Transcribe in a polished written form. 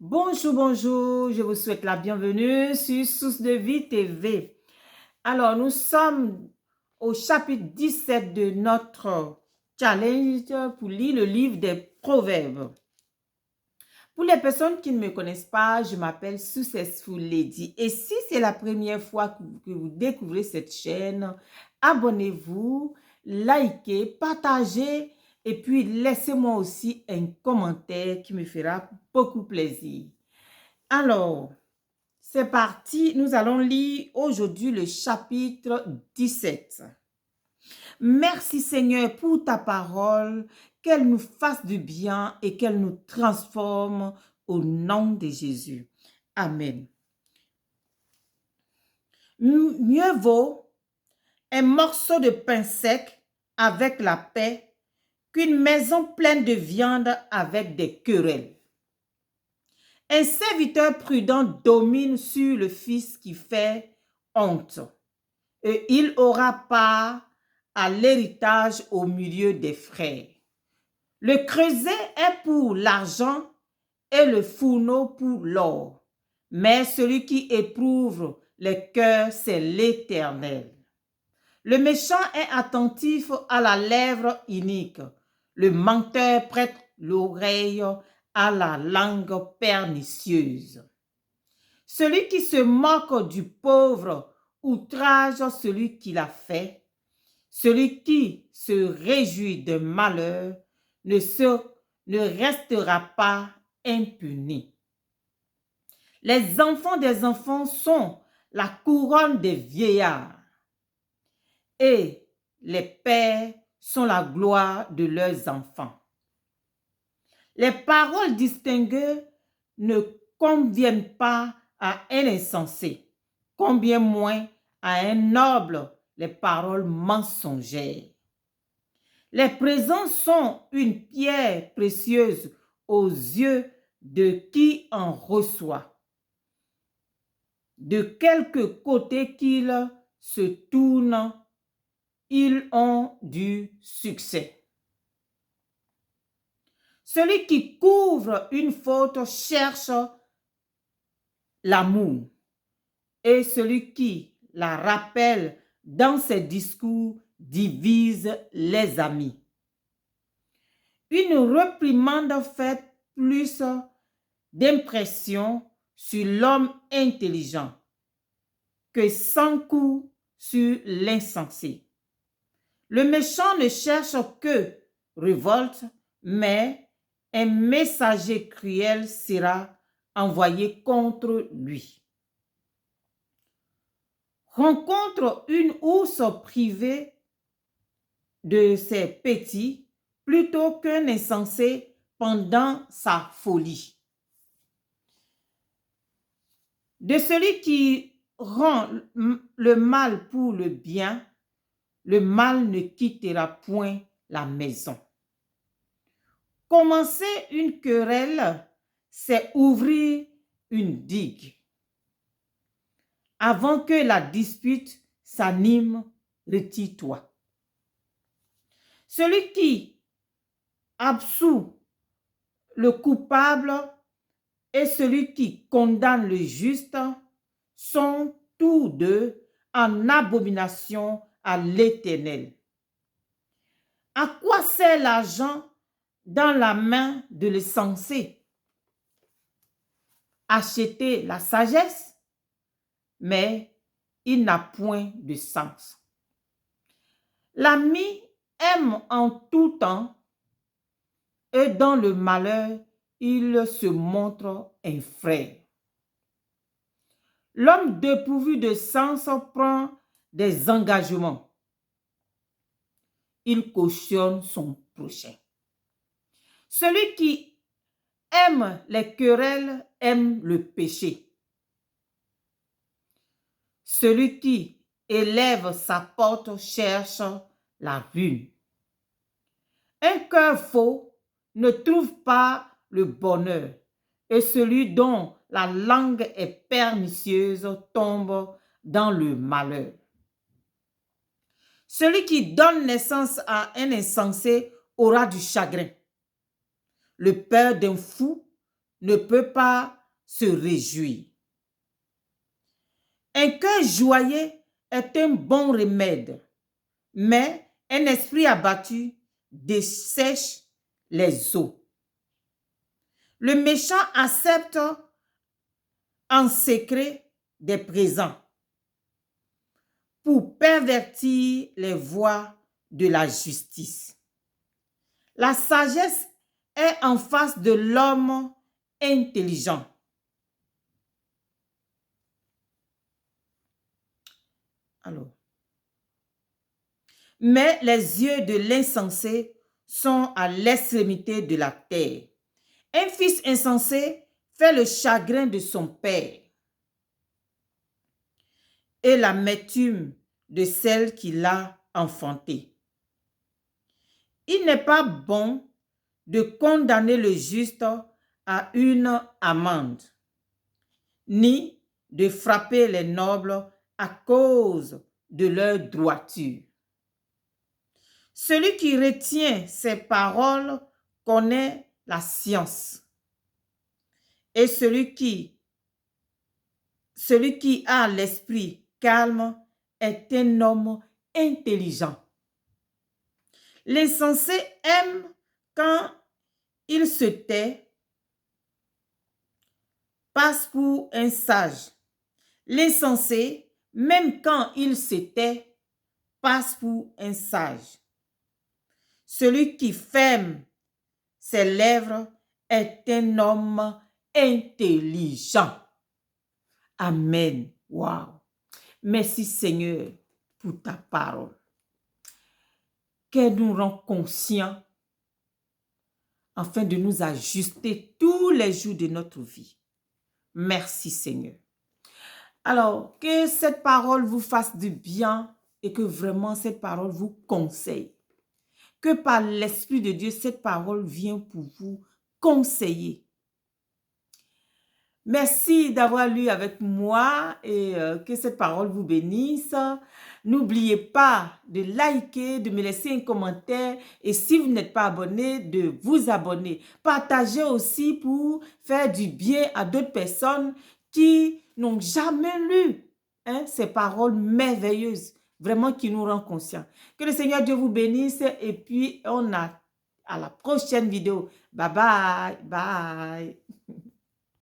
Bonjour, bonjour, je vous souhaite la bienvenue sur Source de Vie TV. Alors, nous sommes au chapitre 17 de notre challenge pour lire le livre des Proverbes. Pour les personnes qui ne me connaissent pas, je m'appelle Successful Lady. Et si c'est la première fois que vous découvrez cette chaîne, abonnez-vous, likez, partagez et puis laissez-moi aussi un commentaire qui me fera beaucoup plaisir. Alors, c'est parti, nous allons lire aujourd'hui le chapitre 17. Merci Seigneur pour ta parole, qu'elle nous fasse du bien et qu'elle nous transforme au nom de Jésus. Amen. Mieux vaut un morceau de pain sec avec la paix qu'une maison pleine de viande avec des querelles. Un serviteur prudent domine sur le fils qui fait honte, et il aura part à l'héritage au milieu des frères. Le creuset est pour l'argent et le fourneau pour l'or, mais celui qui éprouve les cœurs, c'est l'Éternel. Le méchant est attentif à la lèvre inique, le menteur prête l'oreille à la langue pernicieuse. Celui qui se moque du pauvre outrage celui qui l'a fait. Celui qui se réjouit de malheur ne restera pas impuni. Les enfants des enfants sont la couronne des vieillards et les pères sont la gloire de leurs enfants. Les paroles distinguées ne conviennent pas à un insensé, combien moins à un noble les paroles mensongères. Les présents sont une pierre précieuse aux yeux de qui en reçoit. De quelque côté qu'ils se tournent, ils ont du succès. Celui qui couvre une faute cherche l'amour, et celui qui la rappelle dans ses discours divise les amis. Une réprimande fait plus d'impression sur l'homme intelligent que 100 coups sur l'insensé. Le méchant ne cherche que révolte, mais un messager cruel sera envoyé contre lui. Rencontre une ours privée de ses petits plutôt qu'un insensé pendant sa folie. De celui qui rend le mal pour le bien, le mal ne quittera point la maison. Commencer une querelle, c'est ouvrir une digue. Avant que la dispute s'anime, retire-toi. Celui qui absout le coupable et celui qui condamne le juste sont tous deux en abomination à l'Éternel. À quoi sert l'argent dans la main de l'insensé? Acheter la sagesse, mais il n'a point de sens. L'ami aime en tout temps et dans le malheur, il se montre un frère. L'homme dépourvu de sens prend des engagements. Il cautionne son prochain. Celui qui aime les querelles aime le péché. Celui qui élève sa porte cherche la ruine. Un cœur faux ne trouve pas le bonheur, et celui dont la langue est pernicieuse tombe dans le malheur. Celui qui donne naissance à un insensé aura du chagrin. Le père d'un fou ne peut pas se réjouir. Un cœur joyeux est un bon remède, mais un esprit abattu dessèche les os. Le méchant accepte en secret des présents pour pervertir les voies de la justice. La sagesse est en face de l'homme intelligent. Alors, mais les yeux de l'insensé sont à l'extrémité de la terre. Un fils insensé fait le chagrin de son père et l'amertume de celle qui l'a enfanté. Il n'est pas bon de condamner le juste à une amende, ni de frapper les nobles à cause de leur droiture. Celui qui retient ses paroles connaît la science, et celui qui a l'esprit calme est un homme intelligent. L'insensé aime quand il se tait, passe pour un sage. L'insensé, même quand il se tait, passe pour un sage. Celui qui ferme ses lèvres est un homme intelligent. Amen. Wow. Merci Seigneur pour ta parole, qu'elle nous rend conscients afin de nous ajuster tous les jours de notre vie. Merci Seigneur. Alors, que cette parole vous fasse du bien et que vraiment cette parole vous conseille. Que par l'Esprit de Dieu, cette parole vient pour vous conseiller. Merci d'avoir lu avec moi et que cette parole vous bénisse. N'oubliez pas de liker, de me laisser un commentaire et si vous n'êtes pas abonné, de vous abonner. Partagez aussi pour faire du bien à d'autres personnes qui n'ont jamais lu ces paroles merveilleuses, vraiment qui nous rendent conscients. Que le Seigneur Dieu vous bénisse et puis on a à la prochaine vidéo. Bye bye. Bye.